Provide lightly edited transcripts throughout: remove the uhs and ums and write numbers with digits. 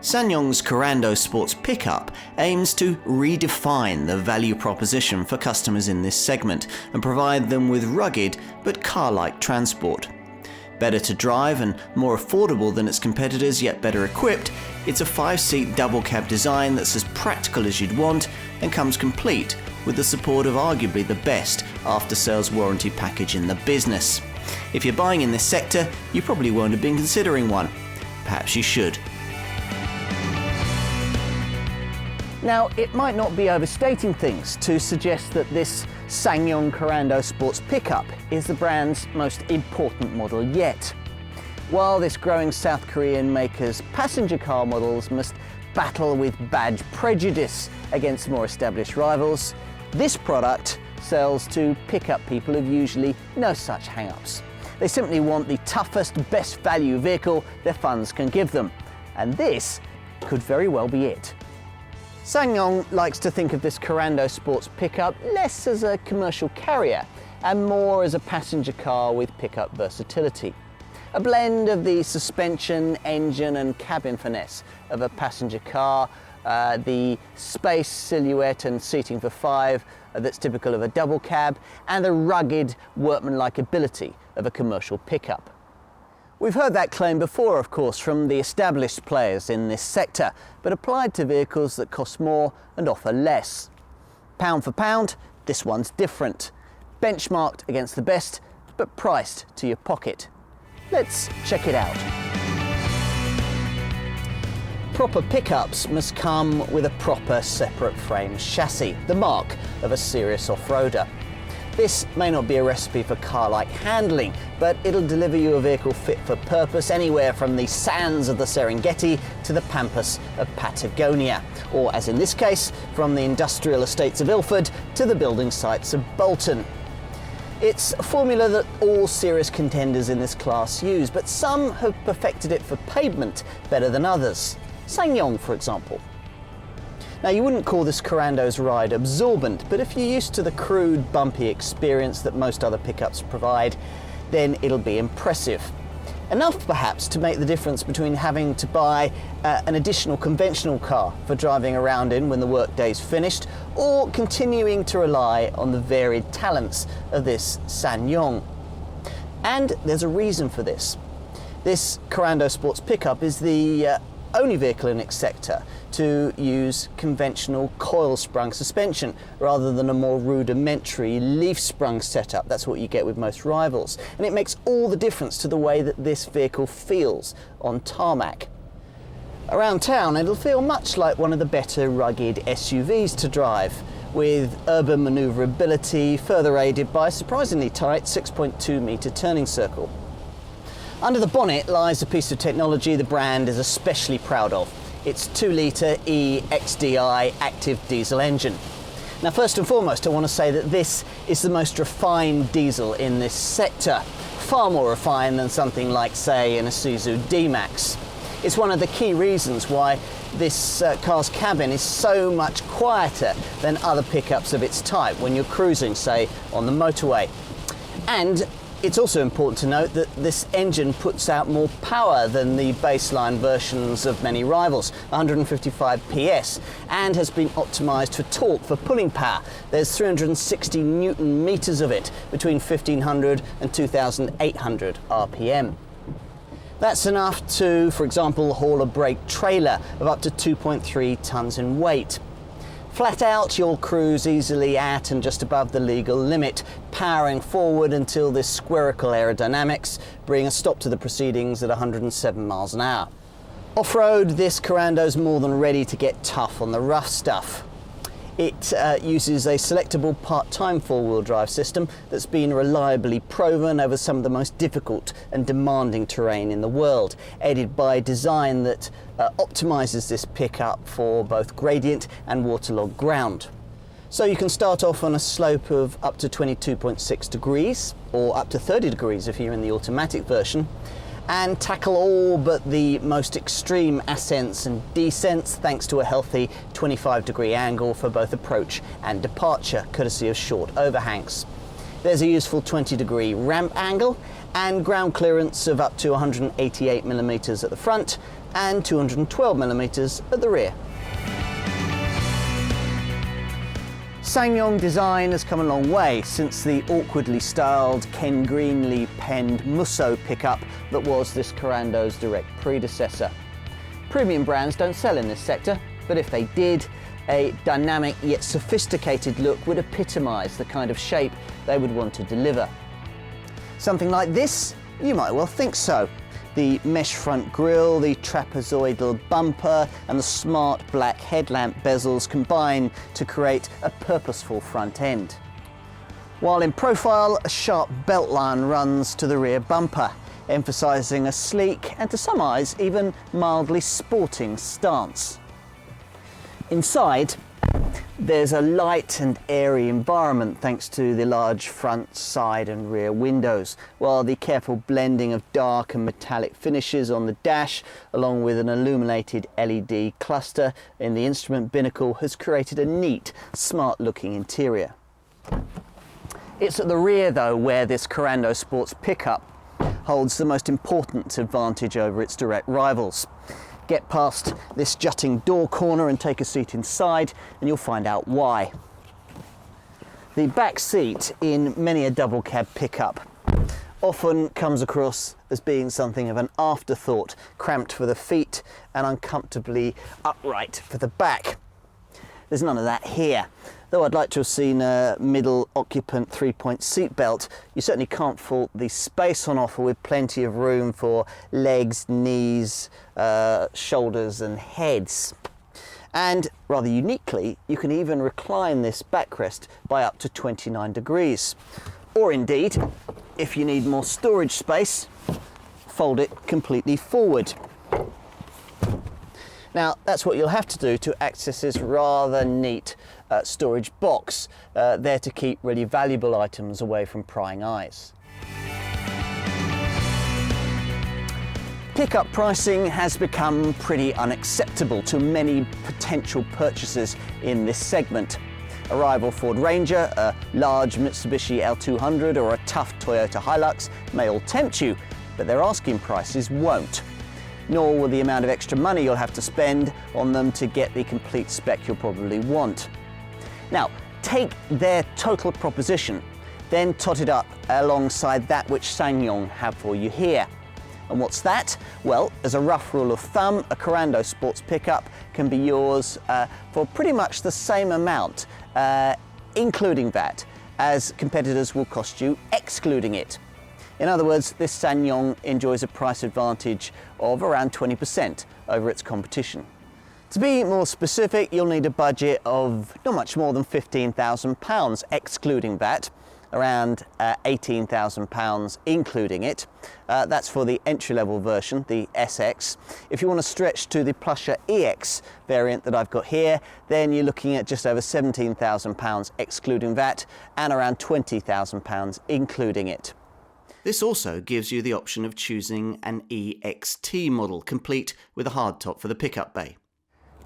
SsangYong's Korando Sports pickup aims to redefine the value proposition for customers in this segment and provide them with rugged but car-like transport. Better to drive and more affordable than its competitors, yet better equipped, it's a 5-seat double cab design that's as practical as you'd want and comes complete with the support of arguably the best after-sales warranty package in the business. If you're buying in this sector, you probably won't have been considering one. Perhaps you should. Now, it might not be overstating things to suggest that this SsangYong Korando Sports pickup is the brand's most important model yet. While this growing South Korean maker's passenger car models must battle with badge prejudice against more established rivals, this product sells to pickup people who've usually no such hang-ups. They simply want the toughest, best value vehicle their funds can give them. And this could very well be it. SsangYong likes to think of this Korando Sports pickup less as a commercial carrier and more as a passenger car with pickup versatility. A blend of the suspension, engine and cabin finesse of a passenger car, the space, silhouette and seating for 5 that's typical of a double cab, and the rugged, workmanlike ability of a commercial pickup. We've heard that claim before, of course, from the established players in this sector, but applied to vehicles that cost more and offer less. Pound for pound, this one's different. Benchmarked against the best, but priced to your pocket. Let's check it out. Proper pickups must come with a proper separate frame chassis, the mark of a serious off-roader. This may not be a recipe for car-like handling, but it'll deliver you a vehicle fit for purpose anywhere from the sands of the Serengeti to the pampas of Patagonia, or as in this case, from the industrial estates of Ilford to the building sites of Bolton. It's a formula that all serious contenders in this class use, but some have perfected it for pavement better than others. SsangYong, for example. Now, you wouldn't call this Korando's ride absorbent, but if you're used to the crude, bumpy experience that most other pickups provide, then it'll be impressive. Enough, perhaps, to make the difference between having to buy an additional conventional car for driving around in when the workday's finished, or continuing to rely on the varied talents of this SsangYong. And there's a reason for this. This Korando Sports pickup is the only vehicle in its sector to use conventional coil-sprung suspension rather than a more rudimentary leaf-sprung setup. That's what you get with most rivals. And it makes all the difference to the way that this vehicle feels on tarmac. Around town, it'll feel much like one of the better rugged SUVs to drive, with urban manoeuvrability further aided by a surprisingly tight 6.2 metre turning circle. Under the bonnet lies a piece of technology the brand is especially proud of. Its 2-litre EXDI active diesel engine. Now, first and foremost, I want to say that this is the most refined diesel in this sector, far more refined than something like, say, an Isuzu D-Max. It's one of the key reasons why this car's cabin is so much quieter than other pickups of its type when you're cruising, say, on the motorway. And it's also important to note that this engine puts out more power than the baseline versions of many rivals, 155 PS, and has been optimised for torque for pulling power. There's 360 Newton meters of it between 1500 and 2800 RPM. That's enough to, for example, haul a brake trailer of up to 2.3 tonnes in weight. Flat out, you'll cruise easily at and just above the legal limit, powering forward until this spherical aerodynamics bring a stop to the proceedings at 107 miles an hour. Off-road, this Korando's more than ready to get tough on the rough stuff. It uses a selectable part-time four-wheel drive system that's been reliably proven over some of the most difficult and demanding terrain in the world, aided by design that optimises this pickup for both gradient and waterlogged ground. So you can start off on a slope of up to 22.6 degrees, or up to 30 degrees if you're in the automatic version, and tackle all but the most extreme ascents and descents thanks to a healthy 25-degree angle for both approach and departure, courtesy of short overhangs. There's a useful 20-degree ramp angle and ground clearance of up to 188 millimeters at the front, and 212mm at the rear. SsangYong design has come a long way since the awkwardly styled Ken Greenley penned Musso pickup that was this Korando's direct predecessor. Premium brands don't sell in this sector, but if they did, a dynamic yet sophisticated look would epitomise the kind of shape they would want to deliver. Something like this? You might well think so. The mesh front grille, the trapezoidal bumper and the smart black headlamp bezels combine to create a purposeful front end. While in profile, a sharp belt line runs to the rear bumper, emphasising a sleek and to some eyes even mildly sporting stance. Inside, there's a light and airy environment thanks to the large front, side and rear windows, while the careful blending of dark and metallic finishes on the dash, along with an illuminated LED cluster in the instrument binnacle, has created a neat, smart-looking interior. It's at the rear, though, where this Korando Sports pickup holds the most important advantage over its direct rivals. Get past this jutting door corner and take a seat inside and you'll find out why. The back seat in many a double cab pickup often comes across as being something of an afterthought, cramped for the feet and uncomfortably upright for the back. There's none of that here. Though I'd like to have seen a middle occupant 3-point seat belt, you certainly can't fault the space on offer with plenty of room for legs, knees, shoulders and heads. And rather uniquely, you can even recline this backrest by up to 29 degrees. Or indeed, if you need more storage space, fold it completely forward. Now, that's what you'll have to do to access this rather neat storage box, there to keep really valuable items away from prying eyes. Pickup pricing has become pretty unacceptable to many potential purchasers in this segment. A rival Ford Ranger, a large Mitsubishi L200 or a tough Toyota Hilux may all tempt you, but their asking prices won't. Nor will the amount of extra money you'll have to spend on them to get the complete spec you'll probably want. Now, take their total proposition, then tot it up alongside that which SsangYong have for you here. And what's that? Well, as a rough rule of thumb, a Korando Sports pickup can be yours for pretty much the same amount, including VAT, as competitors will cost you excluding it. In other words, this SsangYong enjoys a price advantage of around 20% over its competition. To be more specific, you'll need a budget of not much more than £15,000 excluding VAT, around £18,000 including it. That's for the entry-level version, the SX. If you want to stretch to the plusher EX variant that I've got here, then you're looking at just over £17,000 excluding VAT and around £20,000 including it. This also gives you the option of choosing an EXT model, complete with a hardtop for the pickup bay.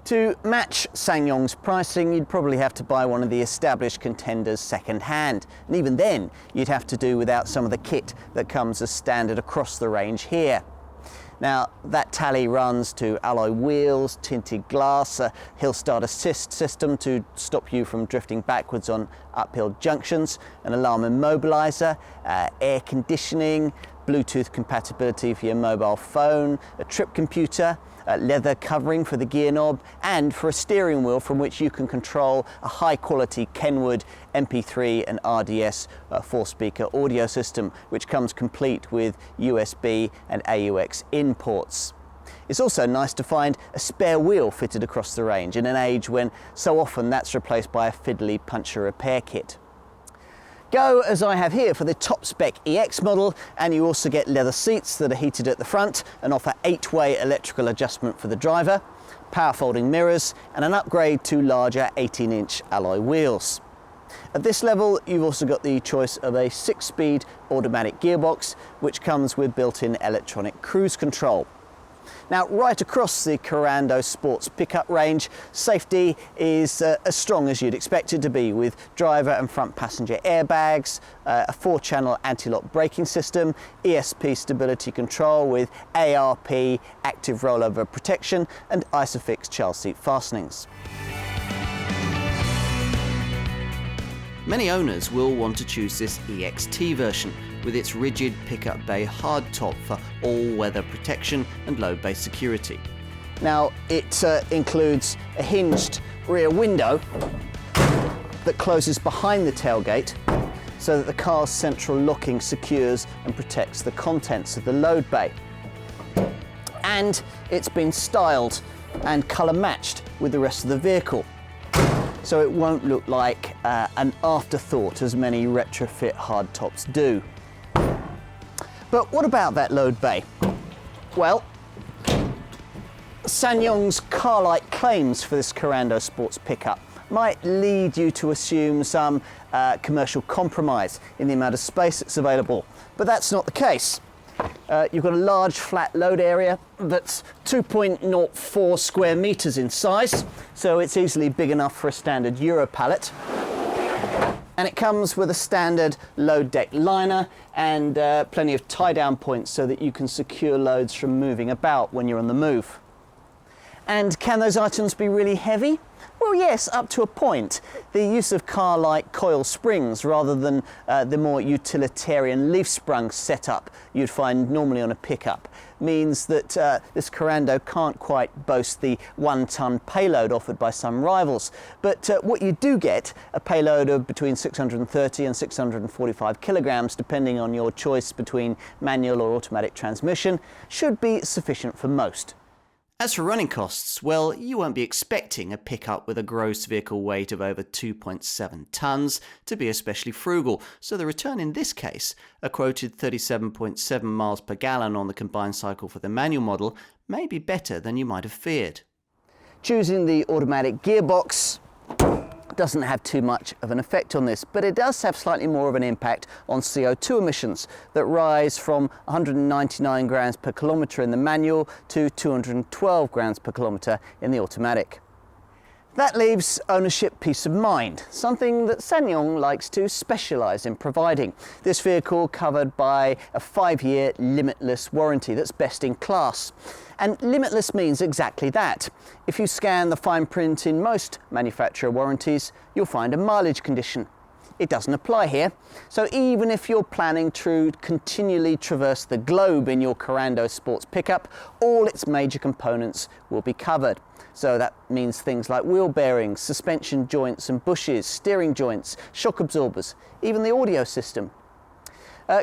To match SsangYong's pricing, you'd probably have to buy one of the established contenders second-hand, and even then you'd have to do without some of the kit that comes as standard across the range here. Now, that tally runs to alloy wheels, tinted glass, a hill start assist system to stop you from drifting backwards on uphill junctions, an alarm immobiliser, air conditioning, Bluetooth compatibility for your mobile phone, a trip computer, leather covering for the gear knob, and for a steering wheel from which you can control a high-quality Kenwood MP3 and RDS 4-speaker audio system, which comes complete with USB and AUX in ports. It's also nice to find a spare wheel fitted across the range in an age when so often that's replaced by a fiddly puncture repair kit. Go, as I have here, for the top spec EX model, and you also get leather seats that are heated at the front and offer 8-way electrical adjustment for the driver, power folding mirrors and an upgrade to larger 18-inch alloy wheels. At this level, you've also got the choice of a 6-speed automatic gearbox, which comes with built-in electronic cruise control. Now, right across the Korando Sports pickup range, safety is as strong as you'd expect it to be, with driver and front passenger airbags, a 4-channel anti-lock braking system, ESP stability control with ARP active rollover protection, and Isofix child seat fastenings. Many owners will want to choose this EXT version, with its rigid pickup bay hardtop for all-weather protection and low bay security. Now, it includes a hinged rear window that closes behind the tailgate so that the car's central locking secures and protects the contents of the load bay. And it's been styled and colour matched with the rest of the vehicle, so it won't look like an afterthought as many retrofit hardtops do. But what about that load bay? Well, SsangYong's car-like claims for this Korando Sports pickup might lead you to assume some commercial compromise in the amount of space that's available, but that's not the case. You've got a large flat load area that's 2.04 square metres in size, so it's easily big enough for a standard Euro pallet. And it comes with a standard load deck liner and plenty of tie-down points so that you can secure loads from moving about when you're on the move. And can those items be really heavy? Well, yes, up to a point. The use of car-like coil springs rather than the more utilitarian leaf-sprung setup you'd find normally on a pickup means that this Korando can't quite boast the 1-ton payload offered by some rivals. But what you do get, a payload of between 630 and 645 kilograms, depending on your choice between manual or automatic transmission, should be sufficient for most. As for running costs, well, you won't be expecting a pickup with a gross vehicle weight of over 2.7 tonnes to be especially frugal, so the return in this case, a quoted 37.7 miles per gallon on the combined cycle for the manual model, may be better than you might have feared. Choosing the automatic gearbox doesn't have too much of an effect on this, but it does have slightly more of an impact on CO2 emissions that rise from 199 grams per kilometre in the manual to 212 grams per kilometre in the automatic. That leaves ownership peace of mind, something that SsangYong likes to specialise in providing. This vehicle covered by a 5-year limitless warranty that's best in class. And limitless means exactly that. If you scan the fine print in most manufacturer warranties, you'll find a mileage condition. It doesn't apply here, so even if you're planning to continually traverse the globe in your Korando Sports pickup, all its major components will be covered. So that means things like wheel bearings, suspension joints and bushes, steering joints, shock absorbers, even the audio system.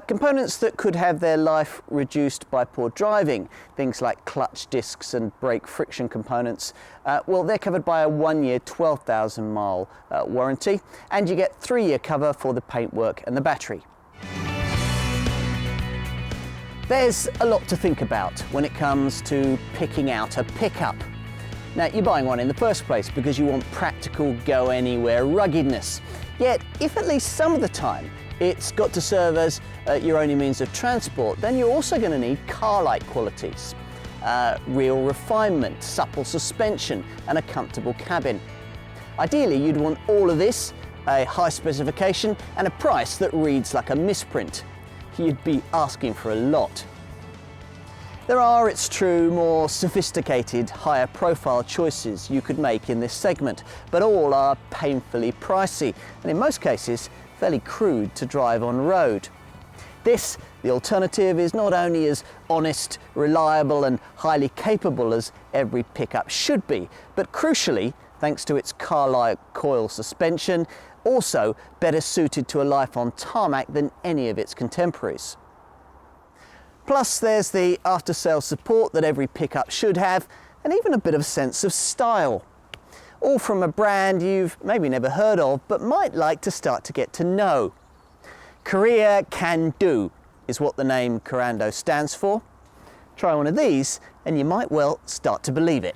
Components that could have their life reduced by poor driving, things like clutch discs and brake friction components, well, they're covered by a 1-year 12,000 mile warranty, and you get 3-year cover for the paintwork and the battery. There's a lot to think about when it comes to picking out a pickup. Now, you're buying one in the first place because you want practical, go-anywhere ruggedness. Yet, if at least some of the time it's got to serve as your only means of transport, then you're also going to need car-like qualities. Real refinement, supple suspension, and a comfortable cabin. Ideally, you'd want all of this, a high specification, and a price that reads like a misprint. You'd be asking for a lot. There are, it's true, more sophisticated, higher profile choices you could make in this segment, but all are painfully pricey, and in most cases, fairly crude to drive on road. This, the alternative, is not only as honest, reliable and highly capable as every pickup should be, but crucially, thanks to its car-like coil suspension, also better suited to a life on tarmac than any of its contemporaries. Plus, there's the after-sales support that every pickup should have, and even a bit of a sense of style. All from a brand you've maybe never heard of, but might like to start to get to know. Korea Can Do is what the name Korando stands for. Try one of these, and you might well start to believe it.